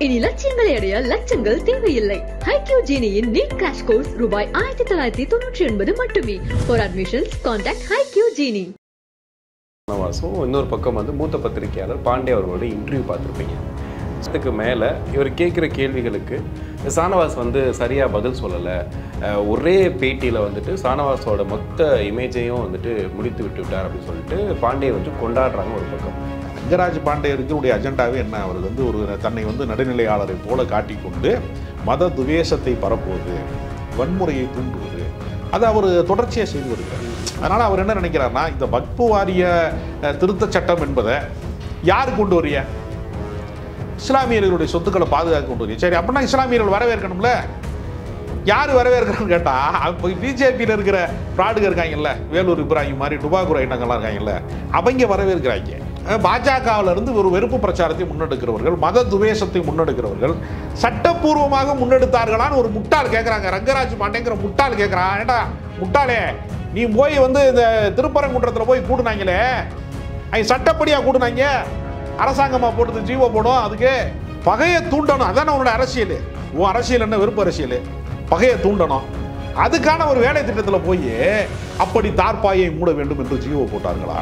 இனி லட்சியங்களை அடைய லட்சங்கள் தேவையில்லை. HiQ Genie-யின் நீட் கிராஷ் கோர்ஸ் ரூபாய் 1999 மட்டுமே. For admissions, contact HiQ Genie. இன்னொரு பக்கம் வந்து மூத்த பத்திரிகையாளர் பாண்டே அவர்களோட இன்டர்வியூ பார்த்துருப்பீங்க. இதுக்கு மேலே இவர் கேட்குற கேள்விகளுக்கு ஷானவாஸ் வந்து சரியாக பதில் சொல்லலை. ஒரே பேட்டியில் வந்துட்டு ஷானவாஸோட மொத்த இமேஜையும் வந்துட்டு முடித்து விட்டு விட்டார் அப்படின்னு சொல்லிட்டு பாண்டே வந்து கொண்டாடுறாங்க ஒரு பக்கம். ரங்கராஜ் பாண்டேயருடைய அஜெண்டாவே என்ன? அவர் வந்து ஒரு தன்னை வந்து நடுநிலையாளரை போல காட்டிக்கொண்டு மத துவேஷத்தை பரப்புவது, வன்முறையை தூண்டுவது, அதை அவர் தொடர்ச்சியாக செய்து வருகிறார். அதனால் அவர் என்ன நினைக்கிறார்னா, இந்த வக்ஃபு வாரிய திருத்த சட்டம் என்பதை யார் கொண்டு வரிய? இஸ்லாமியர்களுடைய சொத்துக்களை பாதுகாக்க கொண்டு வரிய. சரி, அப்படின்னா இஸ்லாமியர்கள் வரவேற்கணும்ல. யார் வரவேற்கிறான்னு கேட்டால், பிஜேபியில் இருக்கிற ஃப்ராடுங்க இருக்காங்கல்ல, வேலூர் இப்ராஹிம் மாதிரி டுபாக்கூர் ஐட்டங்கள்லாம் இருக்காங்கல்ல, அவங்க வரவேற்கிறாங்க. பாஜகவிலிருந்து ஒரு வெறுப்பு பிரச்சாரத்தை முன்னெடுக்கிறவர்கள், மத துவேஷத்தை முன்னெடுக்கிறவர்கள் சட்டப்பூர்வமாக முன்னெடுத்தார்களான்னு ஒரு முட்டாள் கேட்குறாங்க. ரங்கராஜ் பாண்டேங்கிற முட்டாள் கேட்குறான், ஏண்டா முட்டாளே, நீ போய் வந்து இந்த திருப்பரங்குன்றத்தில் போய் கூடுனாங்களே, அவங்க சட்டப்படியாக கூடுனாங்க, அரசாங்கமாக போட்டு ஜீவோ போடும், அதுக்கு பகையை தூண்டணும். அதான உன்னோட அரசியல். உன் அரசியல் என்ன? வெறுப்பு அரசியல். பகையை தூண்டணும். அதுக்கான ஒரு வேலை திட்டத்தில் போய் அப்படி தார்பாயை மூட வேண்டும் என்று ஜீவோ போட்டார்களா?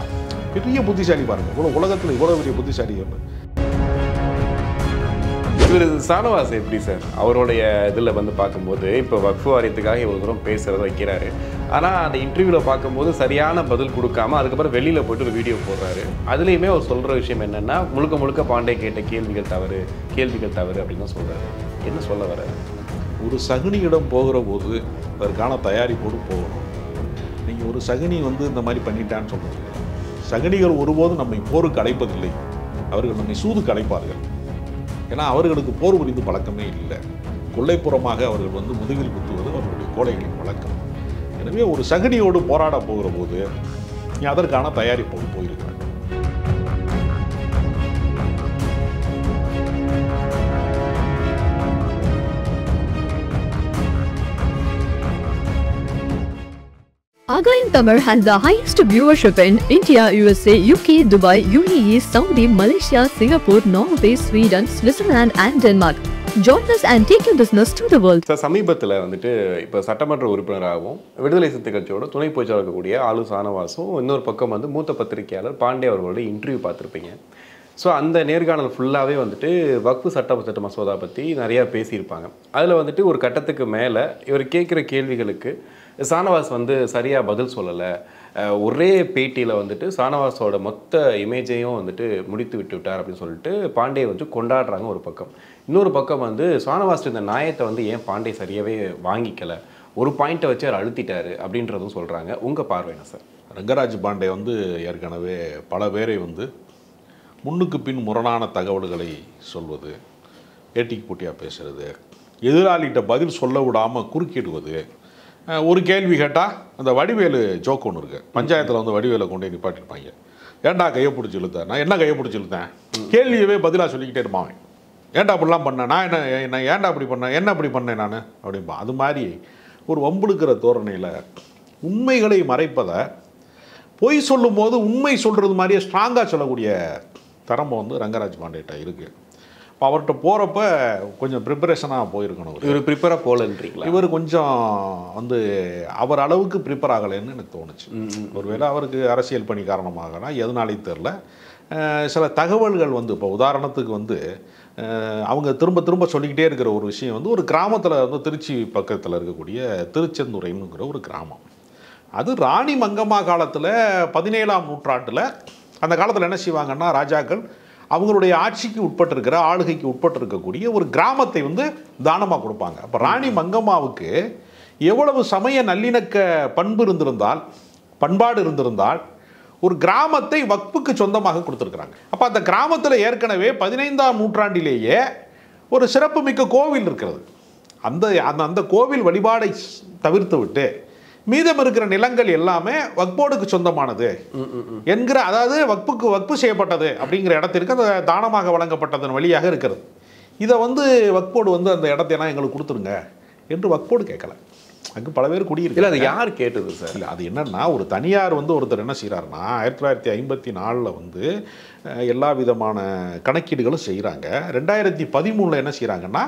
பெரிய புத்திசாலி பாருங்க, உலகத்தில் இவ்வளவு பெரிய புத்திசாலி. இவர் ஷானவாஸ் எப்படி சார் அவருடைய இதில் வந்து பார்க்கும்போது இப்போ வக்ஃபு வாரியத்துக்காக இவ்வளோ தூரம் பேசுகிறத வைக்கிறாரு. ஆனால் அந்த இன்டர்வியூவில் பார்க்கும்போது சரியான பதில் கொடுக்காம அதுக்கப்புறம் வெளியில் போய்ட்டு ஒரு வீடியோ போடுறாரு. அதுலேயுமே அவர் சொல்கிற விஷயம் என்னென்னா, முழுக்க முழுக்க பாண்டே கேட்ட கேள்விகள் தவறு அப்படின்னு தான் சொல்கிறாரு. என்ன சொல்ல வர? ஒரு சகுனியிடம் போகிற போது அதற்கான தயாரிப்போடு போகணும். நீங்கள் ஒரு சகுனி வந்து இந்த மாதிரி பண்ணிட்டான்னு சொல்கிறது. சகுனிகள் ஒருபோதும் நம்மை போருக்கு அழைப்பதில்லை, அவர்கள் நம்மை சூதுக்கு அழைப்பார்கள். ஏன்னா அவர்களுக்கு போர் புரிந்து பழக்கமே இல்லை. கொள்ளைப்புறமாக அவர்கள் வந்து முதுகில் குத்துவது அவர்களுடைய கோழைகளின் வழக்கம். எனவே ஒரு சகுனியோடு போராட போகிற போது அதற்கான தயாரிப்போடு போயிருக்கிறாங்க. Again, Tamil has the highest viewership in India, USA, UK, Dubai, UAE, Saudi, Malaysia, Singapore, Norway, Sweden, Switzerland and Denmark. Join us and take your business to the world. சமீபத்தில் வந்துட்டு இப்போ சட்டமன்ற உறுப்பினராகவும் விடுதலை சிறுத்தை கட்சியோட துணை பொதுச்செயலாளர் இருக்கக்கூடிய ஆளு ஷானவாஸும் இன்னொரு பக்கம் வந்து மூத்த பத்திரிகையாளர் பாண்டே அவர்களோட இன்டர்வியூ பார்த்துருப்பீங்க. ஸோ அந்த நேர்காணல் ஃபுல்லாகவே வந்துட்டு வக்ஃபு சட்ட மசோதா பற்றி நிறையா பேசியிருப்பாங்க. அதில் வந்துட்டு ஒரு கட்டத்துக்கு மேலே இவர் கேட்குற கேள்விகளுக்கு ஷானவாஸ் வந்து சரியாக பதில் சொல்லலை. ஒரே பேட்டியில் வந்துட்டு ஷானவாஸோட மொத்த இமேஜையும் வந்துட்டு முடித்து விட்டு விட்டார் அப்படின்னு சொல்லிட்டு பாண்டே வந்து கொண்டாடுறாங்க ஒரு பக்கம். இன்னொரு பக்கம் வந்து ஷானவாஸ் இந்த நியாயத்தை வந்து ஏன் பாண்டே சரியாகவே வாங்கிக்கலை, ஒரு பாயிண்ட்டை வச்சு அவர் அழுத்திட்டாரு அப்படின்றதும் சொல்கிறாங்க. உங்கள் பார்வை என்ன சார்? ரங்கராஜ் பாண்டே வந்து ஏற்கனவே பல பேரை வந்து முன்னுக்கு பின் முரணான தகவல்களை சொல்வது, ஏட்டிக்கு போட்டியாக பேசுகிறது, எதிராளிகிட்ட பதில் சொல்ல விடாமல் குறுக்கிடுவது. ஒரு கேள்வி கேட்டால் அந்த வடிவேலு ஜோக் ஒன்று இருக்குது. பஞ்சாயத்தில் வந்து வடிவேலை கொண்டு நிப்பாட்டிருப்பாங்க. ஏன்டா கையை பிடிச்சி இழுத்தேன்? நான் என்ன கையை பிடிச்சி இழுத்தேன்? கேள்வியவே பதிலாக சொல்லிக்கிட்டே இருப்பான். ஏன்டா அப்படிலாம் பண்ணேன்? நான் என்ன ஏன்டா அப்படி பண்ணேன்? என்ன அப்படி பண்ணேன் நான் அப்படின்பா. அது மாதிரி ஒரு வம்புடுக்கிற தோரணையில் உண்மைகளை மறைப்பதை, பொய் சொல்லும் போது உண்மை சொல்கிறது மாதிரியே ஸ்ட்ராங்காக சொல்லக்கூடிய திறமை வந்து ரங்கராஜ் பாண்டேட்ட இருக்குது. இப்போ அவர்கிட்ட போகிறப்ப கொஞ்சம் ப்ரிப்பரேஷனாக போயிருக்கணும். இவர் ப்ரிப்பராக போகலன்றீங்களா? இவர் கொஞ்சம் வந்து அவர் அளவுக்கு ப்ரிப்பேர் ஆகலைன்னு எனக்கு தோணுச்சு. ஒருவேளை அவருக்கு அரசியல் பணி காரணமாகனா எதனாலையும் தெரில. சில தகவல்கள் வந்து இப்போ உதாரணத்துக்கு வந்து அவங்க திரும்ப திரும்ப சொல்லிக்கிட்டே இருக்கிற ஒரு விஷயம் வந்து, ஒரு கிராமத்தில் வந்து திருச்சி பக்கத்தில் இருக்கக்கூடிய திருச்செந்துறைங்கிற ஒரு கிராமம். அது ராணி மங்கம்மா காலத்தில் 17ஆம் நூற்றாண்டில் அந்த காலத்தில் என்ன செய்வாங்கன்னா, ராஜாக்கள் அவங்களுடைய ஆட்சிக்கு உட்பட்டிருக்கிற, ஆளுகைக்கு உட்பட்டிருக்கக்கூடிய ஒரு கிராமத்தை வந்து தானமாக கொடுப்பாங்க. அப்போ ராணி மங்கம்மாவுக்கு எவ்வளவு சமய நல்லிணக்க பண்பாடு இருந்திருந்தால் ஒரு கிராமத்தை வக்ஃபுக்கு சொந்தமாக கொடுத்துருக்குறாங்க. அப்போ அந்த கிராமத்தில் ஏற்கனவே 15ஆம் நூற்றாண்டிலேயே ஒரு சிறப்புமிக்க கோவில் இருக்கிறது. அந்த கோவில் வழிபாடை தவிர்த்து விட்டு மீதம் இருக்கிற நிலங்கள் எல்லாமே வக்ஃபோர்டுக்கு சொந்தமானது என்கிற, அதாவது வக்ஃபு செய்யப்பட்டது அப்படிங்கிற இடத்திற்கு அந்த தானமாக வழங்கப்பட்டதன் வழியாக இருக்கிறது. இதை வந்து வக்ஃபோர்டு வந்து அந்த இடத்தையெல்லாம் எங்களுக்கு கொடுத்துருங்க என்று வக்ஃபோர்டு கேட்கல. அங்கே பல பேர் குடியிருக்கு. இல்லை, அது யார் கேட்டது சார்? இல்லை, அது என்னன்னா ஒரு தனியார் வந்து ஒருத்தர் என்ன செய்கிறாருன்னா 1954 வந்து எல்லா விதமான கணக்கீடுகளும் செய்கிறாங்க. 2013 என்ன செய்கிறாங்கன்னா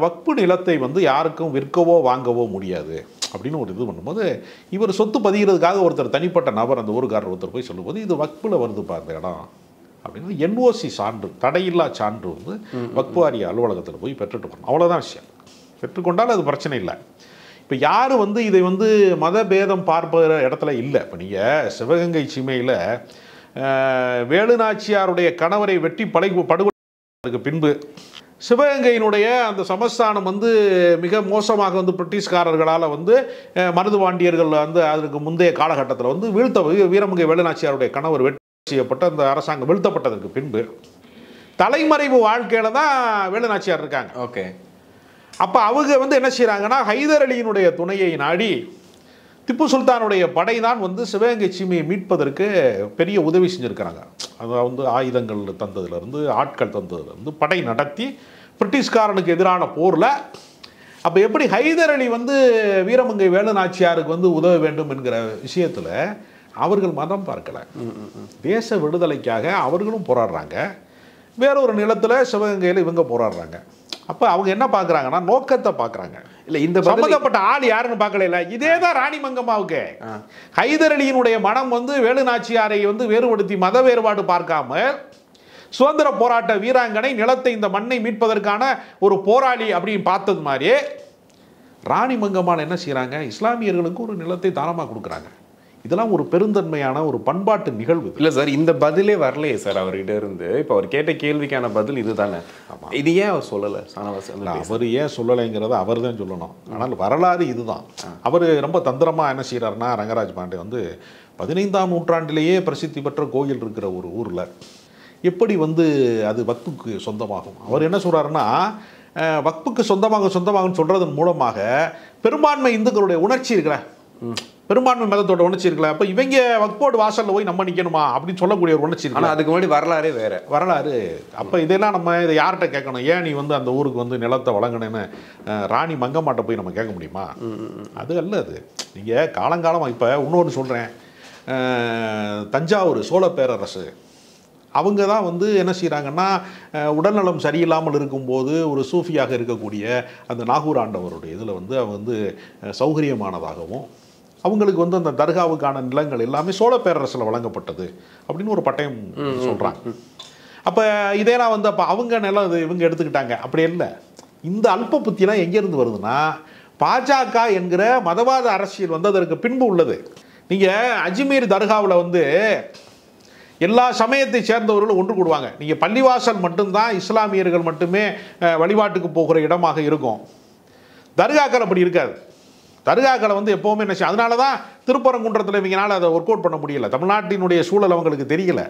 வக்பு நிலத்தை வந்து யாருக்கும் விற்கவோ வாங்கவோ முடியாது அப்படின்னு ஒரு இது பண்ணும்போது இவர் சொத்து பதிகிறதுக்காக ஒருத்தர் தனிப்பட்ட நபர் அந்த ஊருக்காரர் ஒருத்தர் போய் சொல்லும்போது இது வக்பில் வருதுப்பா அந்த இடம் அப்படின்னு என்ஓசி சான்று, தடையில்லா சான்று வந்து வக்பு வாரிய அலுவலகத்தில் போய் பெற்றுட்டு வரணும். அவ்வளோதான் விஷயம். பெற்றுக்கொண்டால் அது பிரச்சனை இல்லை. இப்போ யார் வந்து இதை வந்து மதபேதம் பார்ப்பற இடத்துல இல்லை. இப்போ நீங்கள் சிவகங்கை சீமையில் வேலுநாச்சியாருடைய கணவரை வெட்டி படுகொலைக்கு பின்பு சிவகங்கையினுடைய அந்த சமஸ்தானம் வந்து மிக மோசமாக வந்து பிரிட்டிஷ்காரர்களால் வந்து மருதுபாண்டியர்கள் வந்து அதற்கு முந்தைய காலகட்டத்தில் வந்து வீரமங்கை வேலுநாச்சியாருடைய கணவர் வெட்டி செய்யப்பட்ட அந்த அரசாங்கம் வீழ்த்தப்பட்டதற்கு பின்பு தலைமறைவு வாழ்க்கையில் தான் வேலுநாச்சியார் இருக்காங்க. ஓகே. அப்போ அவங்க வந்து என்ன செய்கிறாங்கன்னா ஹைதர் அலியினுடைய துணையை நாடி திப்பு சுல்தானுடைய படை தான் வந்து சிவகங்கை சீமையை மீட்பதற்கு பெரிய உதவி செஞ்சுருக்கிறாங்க. அதை வந்து ஆயுதங்கள் தந்ததுலேருந்து ஆட்கள் தந்ததுலேருந்து படை நடத்தி பிரிட்டிஷ்காரனுக்கு எதிரான போரில் அப்போ எப்படி ஹைதர் அலி வந்து வீரமங்கை வேலுநாச்சியாருக்கு வந்து உதவ வேண்டும் என்கிற விஷயத்தில் அவர்கள் மதம் பார்க்கலை. தேச விடுதலைக்காக அவர்களும் போராடுறாங்க. வேறொரு நிலத்தில் சிவகங்கையில் இவங்க போராடுறாங்க. அப்போ அவங்க என்ன பார்க்குறாங்கன்னா நோக்கத்தை பார்க்குறாங்க. இல்லை, இந்த சம்பந்தப்பட்ட ஆள் யாருன்னு பார்க்கல. இதே தான் ராணி மங்கம்மாவுக்கு ஹைதர் அலியினுடைய மனம் வந்து வேலுநாச்சியாரை வந்து வேறுபடுத்தி மத வேறுபாடு பார்க்காம சுதந்திர போராட்ட வீராங்கனை நிலத்தை இந்த மண்ணை மீட்பதற்கான ஒரு போராளி அப்படின்னு பார்த்தது மாதிரியே ராணி மங்கம்மாள் என்ன செய்கிறாங்க, இஸ்லாமியர்களுக்கு ஒரு நிலத்தை தானமாக கொடுக்குறாங்க. இதெல்லாம் ஒரு பெருந்தன்மையான ஒரு பண்பாட்டு நிகழ்வு. இல்லை சார், இந்த பதிலே வரலையே சார் அவர்கிட்ட இருந்து. இப்போ அவர் கேட்ட கேள்விக்கான பதில் இது தானே. இது ஏன் அவர் சொல்லலை? அவர் ஏன் சொல்லலைங்கிறத அவர் தான் சொல்லணும். ஆனால் வரலாறு இதுதான். அவர் ரொம்ப தந்திரமாக என்ன செய்கிறாருன்னா ரங்கராஜ் பாண்டே வந்து 15ஆம் நூற்றாண்டிலேயே பிரசித்தி பெற்ற கோயில் இருக்கிற ஒரு ஊரில் எப்படி வந்து அது வக்புக்கு சொந்தமாகும். அவர் என்ன சொல்கிறாருன்னா வக்புக்கு சொந்தமாகும்னு சொல்கிறதன் மூலமாக பெரும்பான்மை இந்துக்களுடைய உணர்ச்சி இருக்கிற பெரும்பான்மை மதத்தோட உணர்ச்சி இருக்குல்ல, அப்போ இவங்க வக்போர்டு வாசலில் போய் நம்ம நிற்கணுமா அப்படின்னு சொல்லக்கூடிய ஒரு உணர்ச்சி இருக்கு. ஆனால் அதுக்கு முன்னாடி வரலாறே வேறு வரலாறு. அப்போ இதெல்லாம் நம்ம இதை யார்கிட்ட கேட்கணும்? ஏன் நீ வந்து அந்த ஊருக்கு வந்து நிலத்தை வழங்கினேன்னு ராணி மங்கம்மாட்ட போய் நம்ம கேட்க முடியுமா? அது அல்ல. அது நீங்கள் காலங்காலமாக இப்போ இன்னொன்று சொல்கிறேன். தஞ்சாவூர் சோழ பேரரசு அவங்க தான் வந்து என்ன செய்கிறாங்கன்னா உடல்நலம் சரியில்லாமல் இருக்கும்போது ஒரு சூஃபியாக இருக்கக்கூடிய அந்த நாகூர் ஆண்டவருடைய இதில் வந்து அவங்க வந்து சௌகரியமானதாகவும் அவங்களுக்கு வந்து அந்த தர்காவுக்கான நிலங்கள் எல்லாமே சோழ பேரரசில் வழங்கப்பட்டது அப்படின்னு ஒரு பட்டயம் சொல்கிறாங்க. அப்போ இதெல்லாம் வந்து அப்போ அவங்க நிலம் இது இவங்க எடுத்துக்கிட்டாங்க. அப்படி இல்லை. இந்த அல்ப புத்தியெல்லாம் எங்கேருந்து வருதுன்னா பாஜக என்கிற மதவாத அரசியல் வந்து அதற்கு பின்பு உள்ளது. நீங்கள் அஜ்மீர் தர்காவில் வந்து எல்லா சமயத்தை சேர்ந்தவர்களும் ஒன்று கூடுவாங்க. நீங்கள் பள்ளிவாசல் மட்டும்தான் இஸ்லாமியர்கள் மட்டுமே வழிபாட்டுக்கு போகிற இடமாக இருக்கும். தர்காக்கள் அப்படி இருக்காது. தர்காக்களை வந்து எப்போவுமே என்ன செய்யும். அதனால தான் திருப்பரங்குன்றத்தில் இவங்களால் அதை ஒர்க் அவுட் பண்ண முடியல. தமிழ்நாட்டினுடைய சூழல் அவங்களுக்கு தெரியல.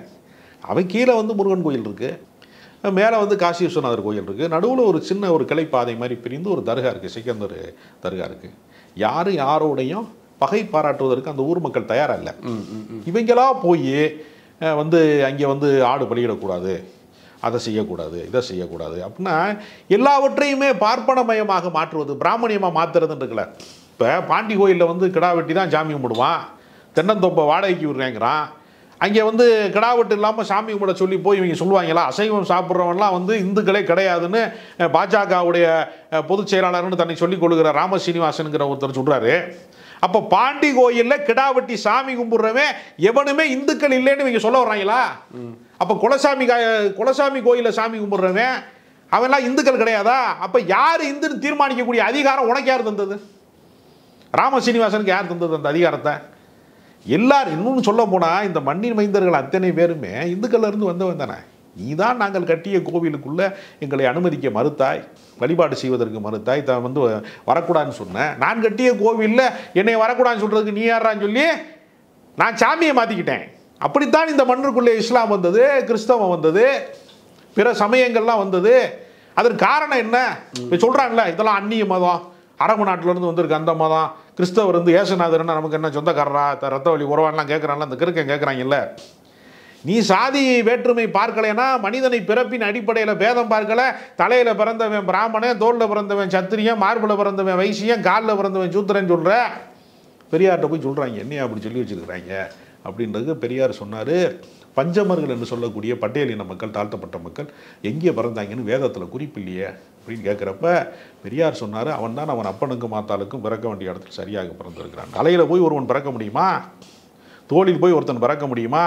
அவன் கீழே வந்து முருகன் கோயில் இருக்குது, மேலே வந்து காசி விஸ்வநாதர் கோயில் இருக்குது, நடுவில் ஒரு சின்ன ஒரு கிளைப்பாதை மாதிரி பிரிந்து ஒரு தர்கா இருக்குது, சிக்கந்தர் தர்கா இருக்குது. யாரும் யாரோடையும் பகை பாராட்டுவதற்கு அந்த ஊர் மக்கள் தயாராக இல்லை. இவங்களா போய் வந்து அங்கே வந்து ஆடு பலியிடக்கூடாது, அதை செய்யக்கூடாது, இதை செய்யக்கூடாது அப்படின்னா எல்லாவற்றையுமே பார்ப்பனமயமாக மாற்றுவது, பிராமணியமாக மாற்றுறதுன்னு இருக்குல்ல. இப்போ பாண்டி கோயிலில் வந்து கிடா வெட்டி தான் சாமி கும்பிடுவான், தென்னந்தோப்பை வாடகைக்கு விடுறேங்கிறான். அங்கே வந்து கிடா வெட்டு இல்லாமல் சாமி கும்பிட சொல்லி போய் இவங்க சொல்லுவாங்களா? அசைவம் சாப்பிட்றவன்லாம் வந்து இந்துக்களே கிடையாதுன்னு பாஜகவுடைய பொதுச் செயலாளர்னு தன்னை சொல்லிக் கொள்கிற ராம சீனிவாசனுங்கிற ஒருத்தர் சொல்கிறாரு. அப்போ பாண்டி கோயிலில் கிடா வெட்டி சாமி கும்பிட்றவன் எவனுமே இந்துக்கள் இல்லைன்னு இவங்க சொல்ல வர்றாங்களா? அப்போ குலசாமி கோயிலில் சாமி கும்பிட்றவன் அவன்லாம் இந்துக்கள் கிடையாதா? அப்போ யார் இந்துன்னு தீர்மானிக்கக்கூடிய அதிகாரம் உனக்கு யார் தந்தது? ராம சீனிவாசனுக்கு யார் தந்தது அந்த அதிகாரத்தை? எல்லாரும் இன்னொன்று சொல்ல போனால் இந்த மண்ணின் மைந்தர்கள் அத்தனை பேருமே இந்துக்கள்ல இருந்து வந்தவன் தானே. நீ தான் நாங்கள் கட்டிய கோவிலுக்குள்ளே எங்களை அனுமதிக்க மறுத்தாய், வழிபாடு செய்வதற்கு மறுத்தாய், வந்து வரக்கூடாதுன்னு சொன்னேன். நான் கட்டிய கோவிலில் என்னை வரக்கூடாதுன்னு சொல்கிறதுக்கு நீ யாரான்னு சொல்லி நான் சாமியை மாற்றிக்கிட்டேன். அப்படித்தான் இந்த மண்ணுக்குள்ளே இஸ்லாம் வந்தது, கிறிஸ்தவம் வந்தது, பிற சமயங்கள்லாம் வந்தது. அதற்கு காரணம் என்ன? இப்போ சொல்கிறாங்கல்ல இதெல்லாம் அந்நிய மதம், அரபு நாட்டிலேருந்து வந்திருக்கு அந்த மதம், கிறிஸ்தவர் வந்து ஏசுநாதர்னா நமக்கு என்ன சொந்தக்காரரா, ரத்த வழி உறவான்லாம் கேட்குறாங்களா, அந்த கிறுக்கன் கேட்குறாங்கல்ல. நீ சாதி வேற்றுமை பார்க்கலைன்னா மனிதனை பிறப்பின் அடிப்படையில் பேதம் பார்க்கல, தலையில் பிறந்தவன் பிராமணன், தோளில் பிறந்தவன் சத்திரியன், மார்பில் பிறந்தவன் வைசியன், காலில் பிறந்தவன் சூத்திரன் சொல்கிற பெரியார்கிட்ட போய் சொல்கிறாங்க, என்னையா அப்படி சொல்லி வச்சுருக்கிறாங்க அப்படின்றது பெரியார் சொன்னார். பஞ்சமர்கள் என்று சொல்லக்கூடிய பட்டியலின மக்கள், தாழ்த்தப்பட்ட மக்கள் எங்கே பிறந்தாங்கன்னு வேதத்தில் குறிப்பில்லையே அப்படின்னு கேட்குறப்ப பெரியார் சொன்னார், அவன் தான் அவன் அப்பனுக்கும் மாத்தாளுக்கும் பிறக்க வேண்டிய இடத்துல சரியாக பிறந்திருக்கிறான். தலையில் போய் ஒருவன் பிறக்க முடியுமா? தோளில் போய் ஒருத்தன் பிறக்க முடியுமா?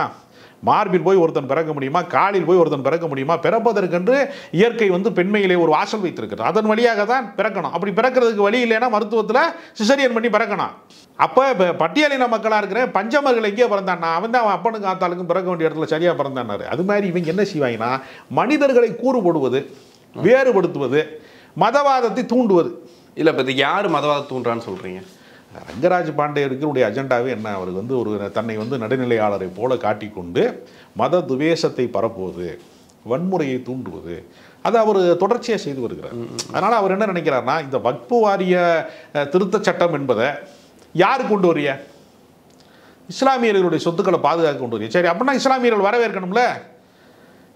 மார்பில் போய் ஒருத்தன் பிறக்க முடியுமா? காலில் போய் ஒருத்தன் பிறக்க முடியுமா? பிறப்பதற்கென்று இயற்கை பெண்மையிலே ஒரு வாசல் வைத்திருக்கிறது, அதன் வழியாக தான் பிறக்கணும். அப்படி பிறக்கிறதுக்கு வழி இல்லைன்னா மருத்துவத்தில் சிசரியன் பண்ணி பிறக்கணும். அப்போ இப்போ பட்டியலின மக்களாக இருக்கிற பஞ்சமர்கள் எங்கேயோ பிறந்தான்னா அவன் தான் அவன் அப்பனுக்கு ஆத்தாளுக்கும் பிறக்க வேண்டிய இடத்துல சரியாக பிறந்தான்னாரு. அது மாதிரி இவங்க என்ன செய்வாங்கன்னா மனிதர்களை கூறுபடுவது, வேறுபடுத்துவது, மதவாதத்தை தூண்டுவது. இல்லை இப்போ இது யார் மதவாதத்தை தூண்டுறான்னு சொல்கிறீங்க? ரங்கராஜ் பாண்டியருடைய அஜெண்டாவே என்ன? அவருக்கு ஒரு தன்னை நடுநிலையாளரை போல காட்டிக்கொண்டு மத துவேஷத்தை பரப்புவது, வன்முறையை தூண்டுவது, அதை அவர் தொடர்ச்சியாக செய்து வருகிறார். அதனால் அவர் என்ன நினைக்கிறார்னா, இந்த வக்ஃபு வாரிய திருத்த சட்டம் என்பதை யார் கொண்டு வரிய? இஸ்லாமியர்களுடைய சொத்துக்களை பாதுகாக்க கொண்டு வரிய. சரி, அப்படின்னா இஸ்லாமியர்கள் வரவேற்கணும்ல.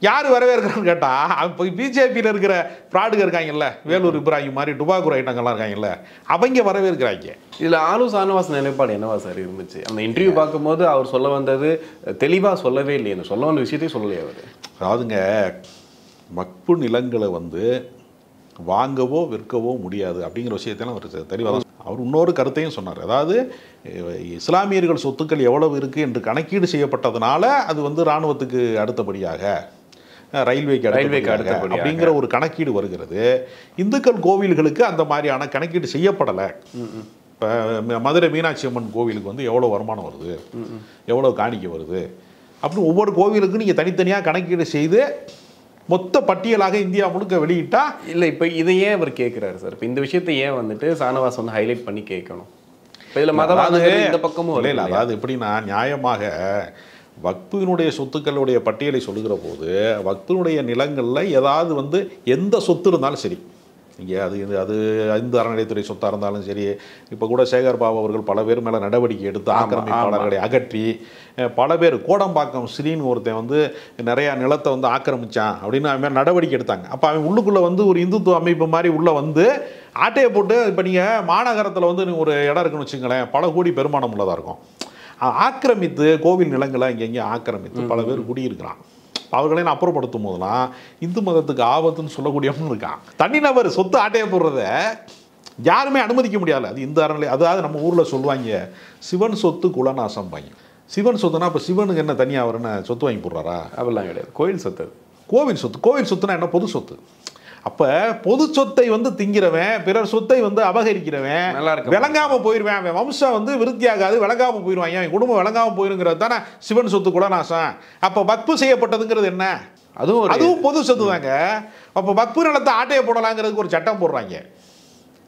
யார் வரவேற்கிறான்னு கேட்டால், இப்போ பிஜேபியில் இருக்கிற ஃப்ராடுங்க இருக்காங்கல்ல, வேலூர் இப்ராஹிம் மாதிரி டுபாக்கூர் ஐட்டங்கள்லாம் இருக்காங்கல்ல, அவங்க வரவேற்கிறாங்க. இதில் ஆளு சானவாஸ் நிலைப்பாடு என்னவா சார் இருந்துச்சு? அந்த இன்டர்வியூ பார்க்கும்போது அவர் சொல்ல வந்தது தெளிவாக சொல்லவே இல்லையே, சொல்ல வந்த விஷயத்தையும் சொல்லலையே அவர். அதாவதுங்க, வக்ஃபு நிலங்களை வாங்கவோ விற்கவோ முடியாது அப்படிங்கிற விஷயத்தெல்லாம் அவர் தெளிவாக அவர் இன்னொரு கருத்தையும் சொன்னார். அதாவது இஸ்லாமியர்கள் சொத்துக்கள் எவ்வளவு இருக்குது என்று கணக்கீடு செய்யப்பட்டதுனால அது இராணுவத்துக்கு அடுத்தபடியாக, ரயில்வேக்கு அடுத்தபடியாக அப்படிங்கிற ஒரு கணக்கீடு வருகிறது. இந்துக்கள் கோவில்களுக்கு அந்த மாதிரியான கணக்கீடு செய்யப்படலை. இப்போ மதுரை மீனாட்சி அம்மன் கோவிலுக்கு எவ்வளோ வருமானம் வருது, எவ்வளோ காணிக்கை வருது அப்படின்னு ஒவ்வொரு கோவிலுக்கும் நீங்கள் தனித்தனியாக கணக்கீடு செய்து மொத்த பட்டியலாக இந்தியா முழுக்க வெளியிட்டா. இல்லை, இப்போ இதை ஏன் அவர் கேட்குறாரு சார்? இப்போ இந்த விஷயத்தை ஏன் சானவாஸ் ஹைலைட் பண்ணி கேட்கணும்? இப்போ இதில் மதவாதம் இந்த பக்கமும் இல்லை. அதாவது எப்படின்னா, நியாயமாக வக்ஃபினுடைய சொத்துக்களுடைய பட்டியலை சொல்லுகிற போது வக்ஃபினுடைய நிலங்களில் ஏதாவது எந்த சொத்து இருந்தாலும் சரி, இங்கே அது இந்து அறநிலையத்துறை சொத்தாக இருந்தாலும் சரி, இப்போ கூட சேகர் பாபு அவர்கள் பல பேர் மேலே நடவடிக்கை எடுத்து ஆக்கிரமிப்பாளர்களை அகற்றி பல பேர், கோடம்பாக்கம் ஸ்ரீன்னு ஒருத்தன் நிறையா நிலத்தை ஆக்கிரமித்தான் அப்படின்னு அவன் நடவடிக்கை எடுத்தாங்க. அப்போ அவன் உள்ளுக்குள்ளே ஒரு இந்துத்துவ அமைப்பு மாதிரி உள்ளே ஆட்டையை போட்டு, இப்போ நீங்கள் மாநகரத்தில் ஒரு இடம் இருக்குன்னு வச்சுங்களேன், பல கோடி பெருமானம் உள்ளதாக இருக்கும், ஆக்கிரமித்து கோவில் நிலங்களை இங்கே ஆக்கிரமித்து பல பேர் குடியிருக்கிறான். அவர்களையும் அப்புறப்படுத்தும் போதெல்லாம் இந்து மதத்துக்கு ஆபத்துன்னு சொல்லக்கூடியவனும் இருக்கான். தனிநபர் சொத்து ஆட்டையை போடுறத யாருமே அனுமதிக்க முடியாது. அது இந்த அறநிலை, அதாவது நம்ம ஊரில் சொல்லுவாங்க, சிவன் சொத்து குலநாசம் பாங்க. சிவன் சொத்துனா இப்போ சிவனுக்கு என்ன தனியாக அவருன்னு சொத்து வாங்கி போடுறாரா? அப்படிலாம் கிடையாது. கோவில் சொத்து, கோவில் சொத்து. கோவில் சொத்துனா என்ன? பொது சொத்து. அப்போ பொது சொத்தை திங்கிறவன், பிறர் சொத்தை அபகரிக்கிறவன் விளங்காமல் போயிடுவேன். அவன் வம்சம் விருத்தியாகாது, விளங்காமல் போயிடுவாங்க, அவன் குடும்பம் விளங்காமல் போயிருங்கிறது தானே சிவன் சொத்து குலநாசம். அப்போ வக்ஃபு செய்யப்பட்டதுங்கிறது என்ன? அதுவும் பொது சொத்து தாங்க. அப்போ வக்ஃபு நிலத்தை ஆட்டையை போடலாங்கிறதுக்கு ஒரு சட்டம் போடுறாங்க.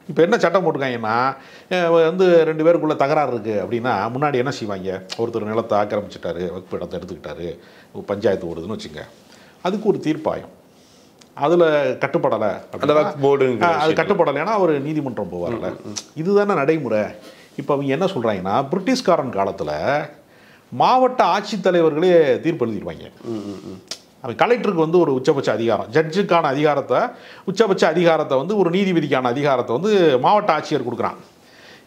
இப்போ என்ன சட்டம் போட்டிருக்காங்கன்னா, 2 பேருக்குள்ள தகராறு இருக்குது அப்படின்னா முன்னாடி என்ன செய்வாங்க? ஒருத்தர் நிலத்தை ஆக்கிரமிச்சிட்டாரு, வக்ஃபு இடத்தை எடுத்துக்கிட்டாரு, பஞ்சாயத்து ஓடுதுன்னு வச்சுங்க, அதுக்கு ஒரு தீர்ப்பாயம். அதில் கட்டுப்படலை, அது கட்டுப்படலைன்னா அவர் நீதிமன்றம் போவார்ல. இதுதானே நடைமுறை. இப்போ அவங்க என்ன சொல்கிறாங்கன்னா, பிரிட்டிஷ்காரன் காலத்தில் மாவட்ட ஆட்சித்தலைவர்களே தீர்ப்பு எழுதிடுவாங்க. அவன் கலெக்டருக்கு ஒரு உச்சபட்ச அதிகாரம், ஜட்ஜுக்கான அதிகாரத்தை, உச்சபட்ச அதிகாரத்தை ஒரு நீதிபதிக்கான அதிகாரத்தை மாவட்ட ஆட்சியர் கொடுக்குறான்.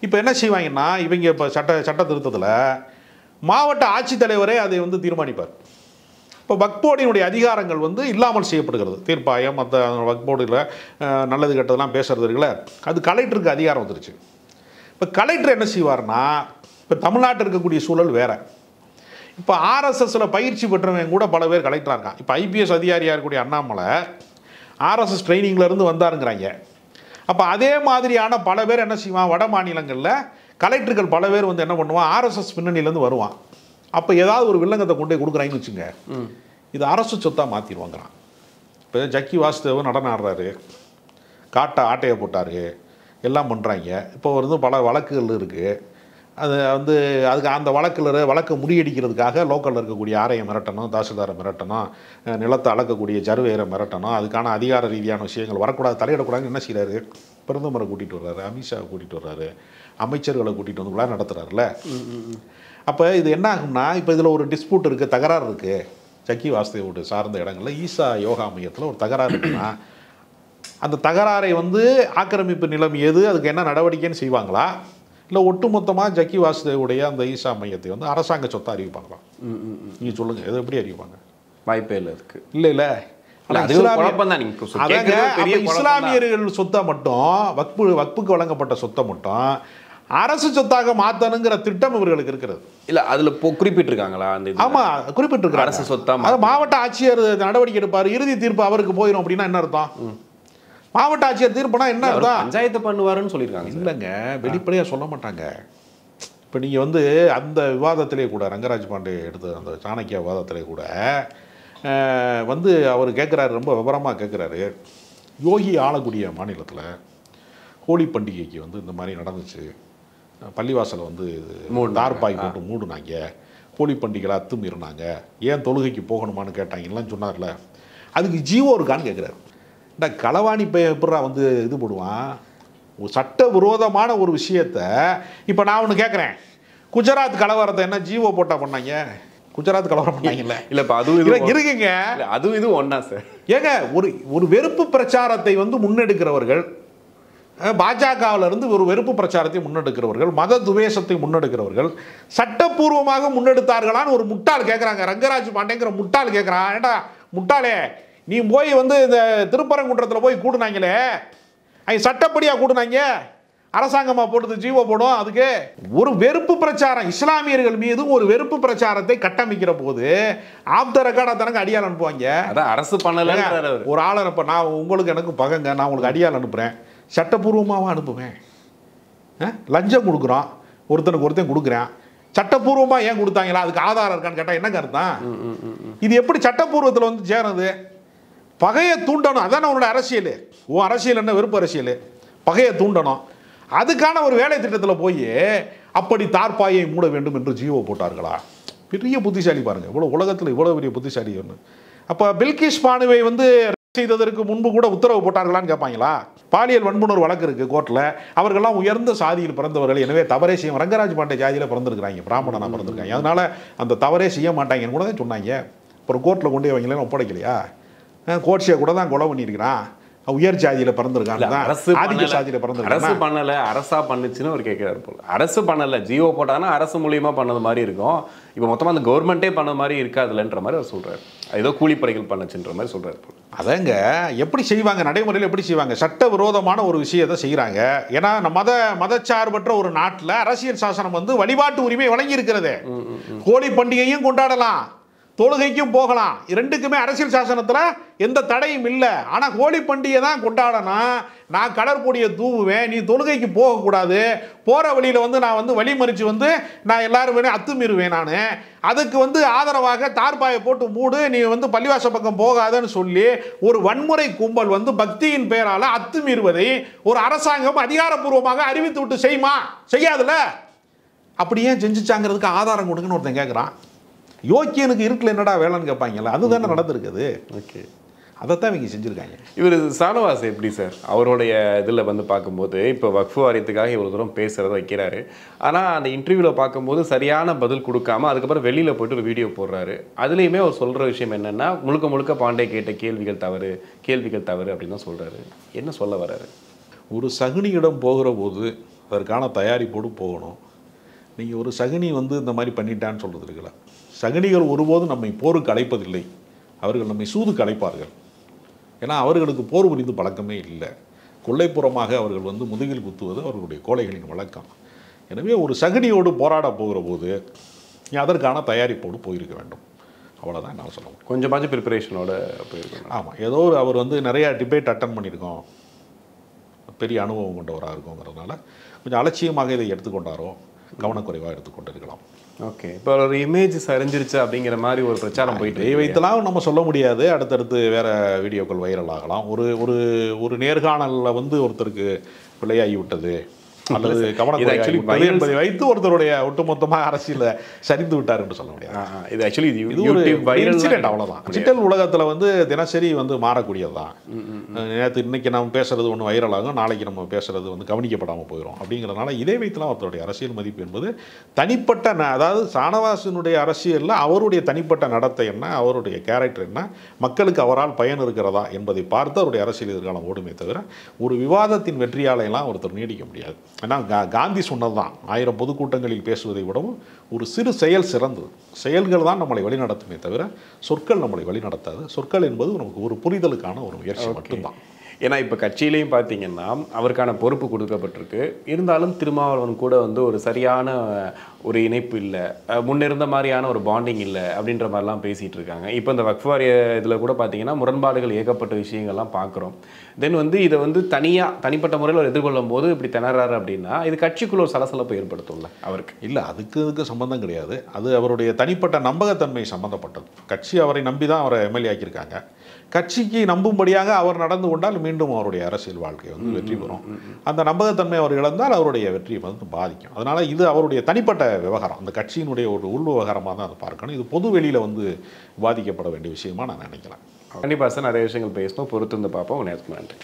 இப்போ என்ன செய்வாங்கன்னா, இவங்க இப்போ சட்ட திருத்தத்தில் மாவட்ட ஆட்சித்தலைவரே அதை தீர்மானிப்பார். இப்போ வக்ஃப் போர்டினுடைய அதிகாரங்கள் இல்லாமல் செய்யப்படுகிறது. தீர்ப்பாயம், மற்ற வக்ஃப் போர்டில் நல்லது கெட்டதெல்லாம் பேசுறது இருக்குல்ல, அது கலெக்டருக்கு அதிகாரம் வந்துருச்சு. இப்போ கலெக்டர் என்ன செய்வார்னா, இப்போ தமிழ்நாட்டில் இருக்கக்கூடிய சூழல் வேறு. இப்போ ஆர்எஸ்எஸில் பயிற்சி பெற்றவங்க கூட பல பேர் கலெக்டராக இருக்கான். இப்போ ஐபிஎஸ் அதிகாரியாக இருக்கக்கூடிய அண்ணாமலை ஆர்எஸ்எஸ் ட்ரைனிங்லேருந்து வந்தாருங்கிறாங்க. அப்போ அதே மாதிரியான பல பேர் என்ன செய்வான், வட மாநிலங்களில் கலெக்டர்கள் பல பேர் என்ன பண்ணுவான், ஆர்எஸ்எஸ் பின்னணியிலேருந்து வருவான். அப்போ ஏதாவது ஒரு வில்லங்கத்தை கொண்டு போய் கொடுக்குறாங்கன்னு வச்சுங்க, இது அரசு சொத்தாக மாற்றிடுவாங்கிறான். இப்போ ஜக்கி வாசுதேவன் நடனம் ஆடுறாரு, ஆட்டையை போட்டார், எல்லாம் பண்ணுறாங்க. இப்போ பல வழக்குகள் இருக்குது. அது அதுக்கு அந்த வழக்கை முறியடிக்கிறதுக்காக லோக்கலில் இருக்கக்கூடிய ஆரையை மிரட்டணும், தாசில்தாரை மிரட்டணும், நிலத்தை அளக்கக்கூடிய ஜர்வேரை மிரட்டணும், அதுக்கான அதிகார ரீதியான விஷயங்கள் வரக்கூடாது, தலையிடக்கூடாதுன்னு என்ன செய்கிறாரு, பிரதமரை கூட்டிகிட்டு வர்றாரு, அமித்ஷாவை கூட்டிகிட்டு வர்றாரு, அமைச்சர்களை கூட்டிகிட்டு நடத்துகிறாருல. அப்போ இது என்ன ஆகும்னா, இப்போ இதில் ஒரு டிஸ்பியூட் இருக்குது, தகராறு இருக்குது, ஜக்கி வாசுதேவோட சார்ந்த இடங்களில் ஈசா யோகா மையத்தில் ஒரு தகராறு இருக்குன்னா அந்த தகராறை வந்து ஆக்கிரமிப்பு நிலம் எது, அதுக்கு என்ன நடவடிக்கைன்னு செய்வாங்களா, இல்லை ஒட்டுமொத்தமாக ஜக்கி வாசுதேவுடைய அந்த ஈசா மையத்தை வந்து அரசாங்க சொத்தை அறிவிப்பாங்களா? நீங்கள் சொல்லுங்கள், எது எப்படி அறிவிப்பாங்க? வாய்ப்பே இல்லை அதுக்கு. இல்லை இஸ்லாமியர்கள் சொத்தை மட்டும் வக்புக்கு வழங்கப்பட்ட சொத்தை மட்டும் அரசு சொத்தாக மாற்றணுங்கிற திட்டம் இவர்களுக்கு இருக்கிறது. இல்லை அதில் குறிப்பிட்டிருக்காங்களா? அந்த ஆமாம், குறிப்பிட்டிருக்காங்க. அரசு சொத்தா அது மாவட்ட ஆட்சியர் நடவடிக்கை எடுப்பார், இறுதி தீர்ப்பு அவருக்கு போயிடும் அப்படின்னா என்ன அர்த்தம்? மாவட்ட ஆட்சியர் தீர்ப்புனா என்ன அர்த்தம்? பஞ்சாயத்து பண்ணுவாருன்னு சொல்லியிருக்காங்க. இல்லைங்க, வெளிப்படையாக சொல்ல மாட்டாங்க. இப்போ நீங்கள் வந்து அந்த விவாதத்திலே கூட ரங்கராஜ் பாண்டே எடுத்த அந்த சாணக்கிய விவாதத்திலே கூட வந்து அவர் கேட்குறாரு, ரொம்ப விவரமாக கேட்குறாரு. யோகி ஆளக்கூடிய மாநிலத்தில் ஹோலி பண்டிகைக்கு வந்து இந்த மாதிரி நடந்துச்சு, பள்ளிவாசலை வந்து தார்பாய் போட்டு மூடுனாங்க, ஹோலி பண்டிகையில் அத்துமீறினாங்க, ஏன் தொழுகைக்கு போகணுமான்னு கேட்டாங்கலாம் சொன்னார்ல, அதுக்கு ஜீவோ இருக்கான்னு கேட்குறாரு. இந்த களவாணி எப்படா வந்து இது போடுவான்? ஒரு சட்ட விரோதமான ஒரு விஷயத்த இப்போ நான் ஒன்று கேட்குறேன், குஜராத் கலவரத்தை என்ன ஜீவோ போட்டா பண்ணாங்க? குஜராத் கலவரம் பண்ணாங்கல்ல? இல்லை, இப்போ அதுவும் இருக்குங்க, அதுவும் இது ஒன்றா சார். ஏங்க ஒரு வெறுப்பு பிரச்சாரத்தை வந்து முன்னெடுக்கிறவர்கள், பாஜகவிலிருந்து ஒரு வெறுப்பு பிரச்சாரத்தை முன்னெடுக்கிறவர்கள், மத துவேஷத்தை முன்னெடுக்கிறவர்கள் சட்டப்பூர்வமாக முன்னெடுத்தார்களான்னு ஒரு முட்டாள் கேட்குறாங்க. ரங்கராஜ் பாண்டேங்கிற முட்டாள் கேட்குறான், ஏண்டா முட்டாளே, நீ போய் வந்து இந்த திருப்பரங்குன்றத்தில் போய் கூடுனாங்களே, அவங்க சட்டப்படியாக கூடுனாங்க, அரசாங்கமாக போட்டது ஜீவோ போடும். அதுக்கு ஒரு வெறுப்பு பிரச்சாரம், இஸ்லாமியர்கள் மீது ஒரு வெறுப்பு பிரச்சாரத்தை கட்டமைக்கிற போது ஆஃப் த ரெக்கார்டாக தானங்க அடியால் அனுப்புவாங்க. அதான் அரசு பண்ணல. ஒரு ஆளை அனுப்ப, நான் உங்களுக்கு எனக்கு பகங்க, நான் உங்களுக்கு அடியால் அனுப்புகிறேன், சட்டப்பூர்வமாக அனுப்புவேன். லஞ்சம் கொடுக்குறோம், ஒருத்தன் கொடுக்குறேன், சட்டப்பூர்வமாக ஏன் கொடுத்தாங்களா, அதுக்கு ஆதாரம் இருக்கான்னு கேட்டால் என்ன கருத்தான்? இது எப்படி சட்டப்பூர்வத்தில் வந்து சேருது? பகையை தூண்டணும், அதான உன்னோட அரசியல். அரசியல் என்ன? வெறுப்பு அரசியல். பகையை தூண்டணும், அதுக்கான ஒரு வேலை திட்டத்தில் போய் அப்படி தார்பாயை மூட வேண்டும் என்று ஜீவோ போட்டார்களா? பெரிய புத்திசாலி பாருங்க, இவ்வளோ உலகத்தில் இவ்வளோ பெரிய புத்திசாலி ஒன்று. அப்போ பில்கிஸ் பானுவை வந்து செய்ததற்கு முன்பு கூட உத்தரவு போட்டார்களான்னு கேட்பாங்களா? பாலியல் வன்புணர்வு வழக்கு இருக்குது கோர்ட்டில், அவர்கள்லாம் உயர்ந்த சாதியில் பிறந்தவர்கள், எனவே தவறே செய்ய, ரங்கராஜ் பாண்டே ஜாதியில் பிறந்திருக்கிறாங்க, பிராமணனாக பிறந்திருக்காங்க, அதனால் அந்த தவறே செய்ய மாட்டாங்கன்னு கூட தான் சொன்னாங்க. அப்புறம் கோர்ட்டில் கொண்டு வைங்களேன்னு ஒப்படைக்கலையா? கோட்ஸியை கூட தான் கொலை பண்ணியிருக்கிறான், உயர் ஜாதியில் பிறந்திருக்காங்க, ஆதிக்க சாதியில் பிறந்திருக்காங்க. அரசு பண்ணல, அரசா பண்ணுச்சுன்னு அவர் கேட்கிறாரு போல. அரசு பண்ணல, ஜியோ போட்டாங்கன்னா அரசு மூலியமா பண்ணது மாதிரி இருக்கும், இப்போ மொத்தமாக அந்த கவர்மெண்ட்டே பண்ண மாதிரி இருக்காதுலன்ற மாதிரி அவர் சொல்றாரு. ஏதோ கூலிப்படைகள் பண்ணுச்சுன்ற மாதிரி சொல்றாரு போல. அதங்க எப்படி செய்வாங்க, நடைமுறையில் எப்படி செய்வாங்க? சட்ட விரோதமான ஒரு விஷயத்தை செய்கிறாங்க. ஏன்னா மதச்சார்பற்ற ஒரு நாட்டில் அரசியல் சாசனம் வந்து வழிபாட்டு உரிமை வழங்கி இருக்கிறது. ஹோலி பண்டிகையும் கொண்டாடலாம், தொழுகைக்கும் போகலாம், ரெண்டுக்குமே அரசியல் சாசனத்தில் எந்த தடையும் இல்லை. ஆனால் ஹோலி பண்டிகை தான் கொண்டாடணும், நான் கடற்பொடியை தூவுவேன், நீ தொழுகைக்கு போகக்கூடாது, போகிற வழியில் வந்து நான் வந்து வழிமறித்து வந்து நான் எல்லாரும் வேணும் அத்துமீறுவேன், நான் அதுக்கு வந்து ஆதரவாக தார்பாயை போட்டு மூடு, நீ வந்து பள்ளிவாச பக்கம் போகாதன்னு சொல்லி ஒரு வன்முறை கும்பல் வந்து பக்தியின் பெயரால் அத்துமீறுவதை ஒரு அரசாங்கம் அதிகாரப்பூர்வமாக அறிவித்து விட்டு செய்யுமா? செய்யாதுல்ல. அப்படியே செஞ்சுச்சாங்கிறதுக்கு ஆதாரம் கொடுங்கன்னு ஒருத்தன் கேட்குறான். யோக்கியனுக்கு இருக்குல்ல என்னடா வேலைன்னு கேட்பாங்கல்ல, அதுதானே நடந்திருக்குது. ஓகே, அதைத்தான் இவங்க செஞ்சுருக்காங்க. இவர் சானவாஸ் எப்படி சார் அவருடைய இதில் வந்து பார்க்கும்போது இப்போ வக்ஃபு வாரியத்துக்காக இவ்வளோ தூரம் பேசுகிறத வைக்கிறாரு, ஆனால் அந்த இன்டர்வியூவில் பார்க்கும்போது சரியான பதில் கொடுக்காம அதுக்கப்புறம் வெளியில் போய்ட்டு ஒரு வீடியோ போடுறாரு. அதுலேயுமே அவர் சொல்கிற விஷயம் என்னென்னா, முழுக்க முழுக்க பாண்டே கேட்ட கேள்விகள் தவறு அப்படின்னு தான் சொல்கிறாரு. என்ன சொல்ல வர்றாரு? ஒரு சகுனியிடம் போகிற போது அதற்கான தயாரிப்போடு போகணும். நீங்கள் ஒரு சகுனி வந்து இந்த மாதிரி பண்ணிட்டான்னு சொல்கிறது இருக்குல்ல, சகுனிகள் ஒருபோதும் நம்மை போருக்கு அழைப்பதில்லை, அவர்கள் நம்மை சூதுக்கு அழைப்பார்கள். ஏன்னா அவர்களுக்கு போர் புரிந்து பழக்கமே இல்லை, கொள்ளைப்புறமாக அவர்கள் வந்து முதுகில் குத்துவது அவர்களுடைய கோழைகளின் வழக்கம். எனவே ஒரு சகுனியோடு போராட போகிற போது அதற்கான தயாரிப்போடு போயிருக்க வேண்டும், அவ்வளோதான் நான் சொல்ல முடியும். கொஞ்சமாச்சும் ப்ரிப்பரேஷனோட போயிருக்கணும். ஆமாம், ஏதோ அவர் வந்து நிறையா டிபேட் அட்டன் பண்ணியிருக்கோம், பெரிய அனுபவம் கொண்டவராக இருக்குங்கிறதுனால கொஞ்சம் அலட்சியமாக இதை எடுத்துக்கொண்டாரோ, கவனக்குறைவாக எடுத்துக்கொண்டிருக்கலாம். ஓகே, இப்போ ஒரு இமேஜ் சரிஞ்சிருச்சு அப்படிங்கிற மாதிரி ஒரு பிரச்சாரம் போயிட்டு வைத்தலாம் நம்ம சொல்ல முடியாது. அடுத்தடுத்து வேறு வீடியோக்கள் வைரல் ஆகலாம். ஒரு ஒரு ஒரு நேர்காணலில் வந்து ஒருத்தருக்கு பிள்ளையாகி விட்டது, அல்லது கவனக்குறைவாகி என்பதை வைத்து ஒருத்தருடைய ஒட்டுமொத்தமாக அரசியல சரிந்து விட்டார் என்று சொல்ல முடியாது. இது ஆக்சுவலி இது ஒரு இன்சிடென்ட், அவ்வளவுதான். டிஜிட்டல் உலகத்துல வந்து தினசரி வந்து மாறக்கூடியதுதான். நேற்று இன்னைக்கு நம்ம பேசுறது ஒன்று வைரலாகும், நாளைக்கு நம்ம பேசுறது வந்து கவனிக்கப்படாமல் போயிடும். அப்படிங்கிறதுனால இதை வைத்துலாம் ஒருத்தருடைய அரசியல் மதிப்பு என்பது தனிப்பட்ட அதாவது சானவாசனுடைய அரசியலில் அவருடைய தனிப்பட்ட நடத்தை என்ன, அவருடைய கேரக்டர் என்ன, மக்களுக்கு அவரால் பயன் இருக்கிறதா என்பதை பார்த்து அவருடைய அரசியல் எதிர்காலம் ஓடுமே தவிர ஒரு விவாதத்தின் வெற்றியாலையெல்லாம் ஒருத்தர் நீடிக்க முடியாது. ஏன்னா காந்தி சொன்னதுதான், 1000 பொதுக்கூட்டங்களில் பேசுவதை விடவும் ஒரு சிறு செயல் சிறந்தது. செயல்கள் தான் நம்மளை வழிநடத்துமே தவிர சொற்கள் நம்மளை வழிநடத்தாது. சொற்கள் என்பது நமக்கு ஒரு புரிதலுக்கான ஒரு முயற்சி மட்டும்தான். ஏன்னா இப்போ கட்சியிலையும் பார்த்தீங்கன்னா அவருக்கான பொறுப்பு கொடுக்கப்பட்டிருக்கு. இருந்தாலும் திருமாவளவன் கூட வந்து ஒரு சரியான ஒரு இணைப்பு இல்லை, முன்னிருந்த மாதிரியான ஒரு பாண்டிங் இல்லை அப்படின்ற மாதிரிலாம் பேசிகிட்டு இருக்காங்க. இப்போ இந்த வக்ஃப் வாரிய இதில் கூட பார்த்தீங்கன்னா முரண்பாடுகள் ஏகப்பட்ட விஷயங்கள்லாம் பார்க்குறோம். தென் வந்து இதை வந்து தனிப்பட்ட முறையில் எதிர்கொள்ளும் போது இப்படி திணறாரு அப்படின்னா இது கட்சிக்குள்ள ஒரு சலசலப்பை ஏற்படுத்தும்ல அவருக்கு? இல்லை, அதுக்கு சம்மந்தம் கிடையாது. அது அவருடைய தனிப்பட்ட நம்பகத்தன்மை சம்மந்தப்பட்டது. கட்சி அவரை நம்பி தான் அவரை எம்எல்ஏ ஆக்கியிருக்காங்க. கட்சிக்கு நம்பும்படியாக அவர் நடந்து கொண்டால் மீண்டும் அவருடைய அரசியல் வாழ்க்கை வந்து வெற்றி பெறும். அந்த நம்பகத்தன்மை அவர் இழந்தால் அவருடைய வெற்றியை வந்து பாதிக்கும். அதனால இது அவருடைய தனிப்பட்ட விவகாரம், அந்த கட்சியினுடைய ஒரு உள் விவகாரமாக தான் அதை பார்க்கணும். இது பொது வெளியில் வந்து பாதிக்கப்பட வேண்டிய விஷயமா நான் நினைக்கிறேன். கண்டிப்பாக சார், நிறைய விஷயங்கள் பேசணும், பொறுத்து வந்து பார்ப்போம். நன்றி.